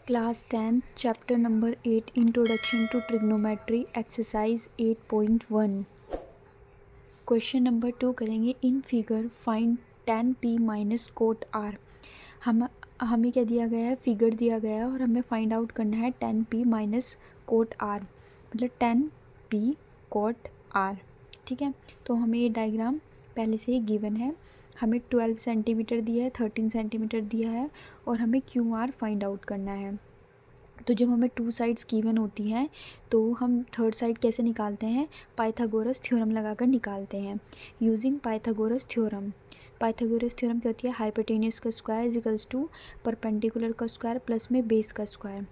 Class 10 chapter number 8 introduction to trigonometry exercise 8.1 question number 2 करेंगे। In figure find 10p minus cot r। हमें क्या दिया गया है, फिगर दिया गया है और हमें फाइंड आउट करना है 10p माइनस कोट r, मतलब 10p कोट r। ठीक है, तो हमें ये डायग्राम पहले से ही गिवन है। हमें 12 सेंटीमीटर दिया है, 13 सेंटीमीटर दिया है और हमें क्यू आर फाइंड आउट करना है। तो जब हमें टू साइड्स गिवन होती हैं तो हम थर्ड साइड कैसे निकालते हैं, पाइथागोरस थ्योरम लगाकर निकालते हैं using Pythagoras theorem. Pythagoras theorem क्या होती है, हाइपोटेनियस का स्क्वायर इजिकल्स टू परपेंडिकुलर का स्क्वायर प्लस में बेस का स्क्वायर।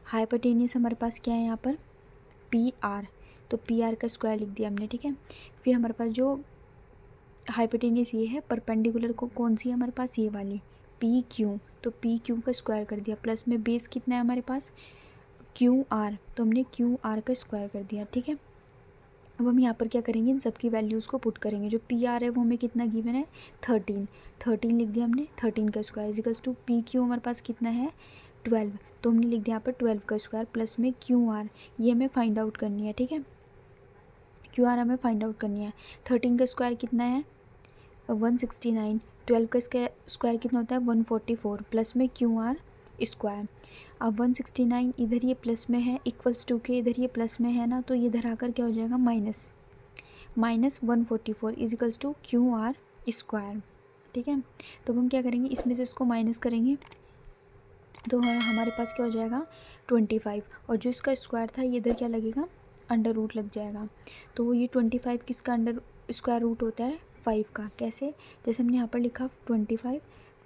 हाइपोटेनियस हमारे पास क्या है यहाँ पर, पी आर, तो पी आर का स्क्वायर लिख दिया हमने। ठीक है, फिर हमारे पास जो हाइपोटेनियस ये है, परपेंडिकुलर को कौन सी है हमारे पास, ये वाली पी क्यू, तो पी क्यू का स्क्वायर कर दिया प्लस में बेस कितना है हमारे पास क्यू आर, तो हमने क्यू आर का स्क्वायर कर दिया। ठीक है, अब हम यहाँ पर क्या करेंगे, इन सब की वैल्यूज़ को पुट करेंगे। जो पी आर है वो हमें कितना गिवन है, 13 लिख दिया हमने, 13 का square equals to P Q हमारे पास कितना है 12, तो हमने लिख दिया यहाँ पर 12 का स्क्वायर प्लस में क्यू आर, ये हमें फाइंड आउट करनी है। ठीक है, क्यू आर हमें फाइंड आउट करनी है। 13 का स्क्वायर कितना है 169, 12 का स्क्वायर कितना होता है 144 प्लस में क्यू आर स्क्वायर। अब 169 इधर ये प्लस में है, इक्वल्स टू के इधर ये प्लस में है ना, तो ये इधर आकर क्या हो जाएगा minus 144 equals to Q R square. ठीक है, तो हम क्या करेंगे, इसमें से इसको माइनस करेंगे तो हमारे पास क्या हो जाएगा 25, और जो इसका स्क्वायर था ये इधर क्या लगेगा, अंडर रूट लग जाएगा। तो ये 25 किसका अंडर स्क्वायर रूट होता है 5 का। कैसे, जैसे हमने यहाँ पर लिखा 25,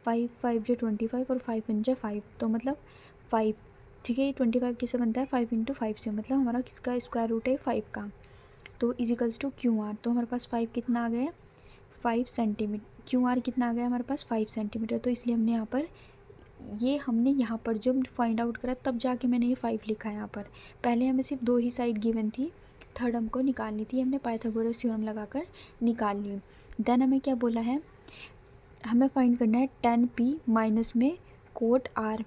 5 जो 25 और 5 वन जो 5, तो मतलब 5। ठीक है, ये 25 किससे बनता है 5 × 5 से, मतलब हमारा किसका स्क्वायर रूट है 5 का। तो इजिकल्स टू क्यू आर, तो हमारे पास 5 कितना आ गया 5 सेंटीमीटर, क्यू आर कितना आ गया हमारे पास 5 सेंटीमीटर। तो इसलिए हमने यहाँ पर जो फाइंड आउट करा तब जाके मैंने ये 5 लिखा है यहाँ पर। पहले हमें सिर्फ 2 ही साइड गिवन थी, थर्ड हमको निकालनी थी, हमने पाइथागोरस थ्योरम लगाकर निकाल ली। देन हमें क्या बोला है, हमें फाइंड करना है 10p माइनस में कोट r।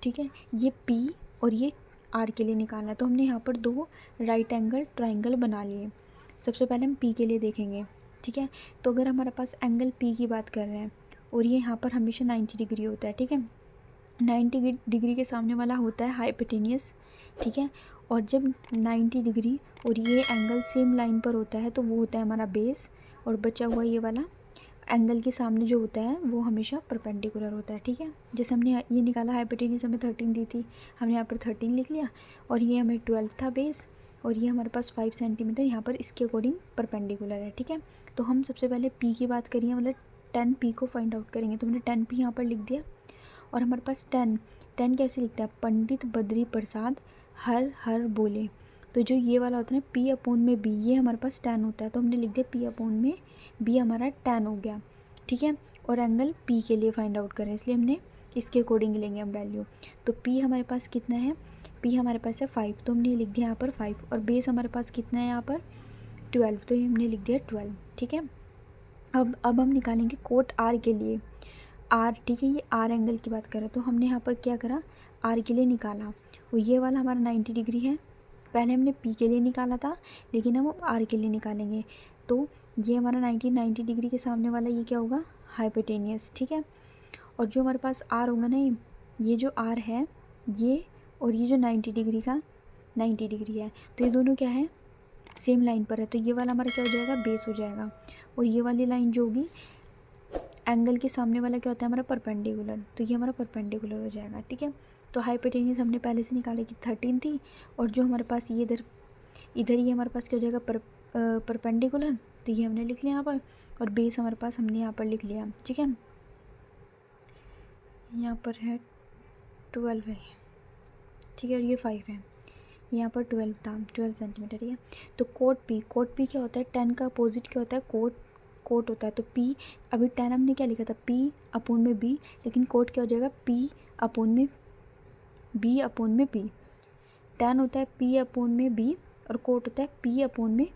ठीक है, ये p और ये r के लिए निकालना है। तो हमने यहाँ पर 2 राइट एंगल ट्राइंगल बना लिए। सबसे पहले हम p के लिए देखेंगे। ठीक है, तो अगर हमारे पास एंगल p की बात कर रहे हैं और ये यहाँ पर हमेशा 90 डिग्री होता है। ठीक है, 90 डिग्री के सामने वाला होता है हाइपोटेनियस। ठीक है, और जब 90 डिग्री और ये एंगल सेम लाइन पर होता है तो वो होता है हमारा बेस, और बचा हुआ ये वाला एंगल के सामने जो होता है वो हमेशा परपेंडिकुलर होता है। ठीक है, जैसे हमने ये निकाला, हाइपोटेनियस हमें 13 दी थी, हमने यहाँ पर 13 लिख लिया, और ये हमें 12 था बेस, और ये हमारे पास 5 सेंटीमीटर यहाँ पर इसके अकॉर्डिंग परपेंडिकुलर है। ठीक है, तो हम सबसे पहले पी की बात करिए, मतलब 10p को फाइंड आउट करेंगे। तो हमने 10p यहाँ पर लिख दिया, और हमारे पास 10 कैसे लिखता है, पंडित बद्री प्रसाद हर हर बोले। तो जो ये वाला होता है ना p अपॉन में b, ये हमारे पास 10 होता है, तो हमने लिख दिया p अपॉन में b हमारा 10 हो गया। ठीक है, और एंगल p के लिए फाइंड आउट करें, इसलिए हमने इसके अकॉर्डिंग लेंगे हम वैल्यू। तो p हमारे पास कितना है, p हमारे पास है 5, तो हमने लिख दिया यहाँ पर 5, और बेस हमारे पास कितना है यहाँ पर 12, तो ये हमने लिख दिया 12। ठीक है, अब हम निकालेंगे कोट r के लिए आर। ठीक है, ये आर एंगल की बात करें तो हमने यहाँ पर क्या करा, आर के लिए निकाला, और ये वाला हमारा 90 डिग्री है। पहले हमने पी के लिए निकाला था, लेकिन हम आर के लिए निकालेंगे। तो ये हमारा 90 डिग्री के सामने वाला ये क्या होगा, हाइपोटेनियस। ठीक है, और जो हमारे पास आर होगा ना, ये जो आर है ये, और ये जो 90 डिग्री का 90 डिग्री है, तो ये दोनों क्या है सेम लाइन पर है, तो ये वाला हमारा क्या हो जाएगा बेस हो जाएगा, और ये वाली लाइन जो होगी एंगल के सामने वाला क्या होता है हमारा परपेंडिकुलर, तो ये हमारा परपेंडिकुलर हो जाएगा। ठीक है, तो हाइपोटेनियस हमने पहले से निकाले कि 13 थी, और जो हमारे पास ये इधर ये हमारे पास क्या हो जाएगा परपेंडिकुलर, तो ये हमने लिख लिया यहाँ पर, और बेस हमारे पास हमने यहाँ पर लिख लिया। ठीक है, यहाँ पर है 12 है। ठीक है, और ये 5 है, यहाँ पर 12 था, 12 सेंटीमीटर। ठीक है, तो कोट पी क्या होता है, 10 का अपोजिट क्या होता है कोट होता है। तो p, अभी 10 हमने क्या लिखा था p अपॉन में b, लेकिन कोट क्या हो जाएगा p अपॉन में b अपॉन में p। 10 होता है p अपॉन में b, और कोट होता है p अपॉन में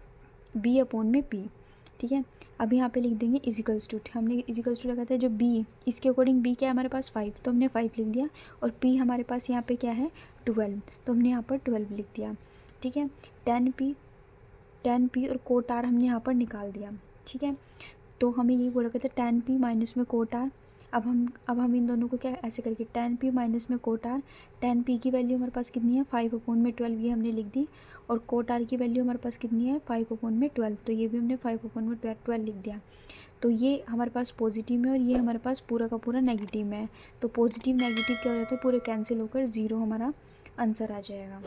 b अपॉन में p। ठीक है। अब यहाँ पे लिख देंगे इजिकल्स टू, हमने इजिकल्स टू लगा था जो बी, इसके अकॉर्डिंग बी क्या है हमारे पास 5, तो हमने 5 लिख दिया। और पी हमारे पास यहाँ पे क्या है 12, तो हमने यहाँ पर 12 लिख दिया। ठीक है। 10p और कोट आर हमने यहाँ पर निकाल दिया। ठीक है। तो हमें ये बोला गया था 10p माइनस में कोट आर। अब हम इन दोनों को क्या ऐसे करके 10p माइनस में कोट आर, 10p की वैल्यू हमारे पास कितनी है 5/12, ये हमने लिख दी। और कोट आर की वैल्यू हमारे पास कितनी है 5/12, तो ये भी हमने 5/12 लिख दिया। तो ये हमारे पास पॉजिटिव में और ये हमारे पास पूरा का पूरा नेगेटिव में है। तो पॉजिटिव नेगेटिव क्या हो जाता है, पूरे कैंसिल होकर 0 हमारा आंसर आ जाएगा।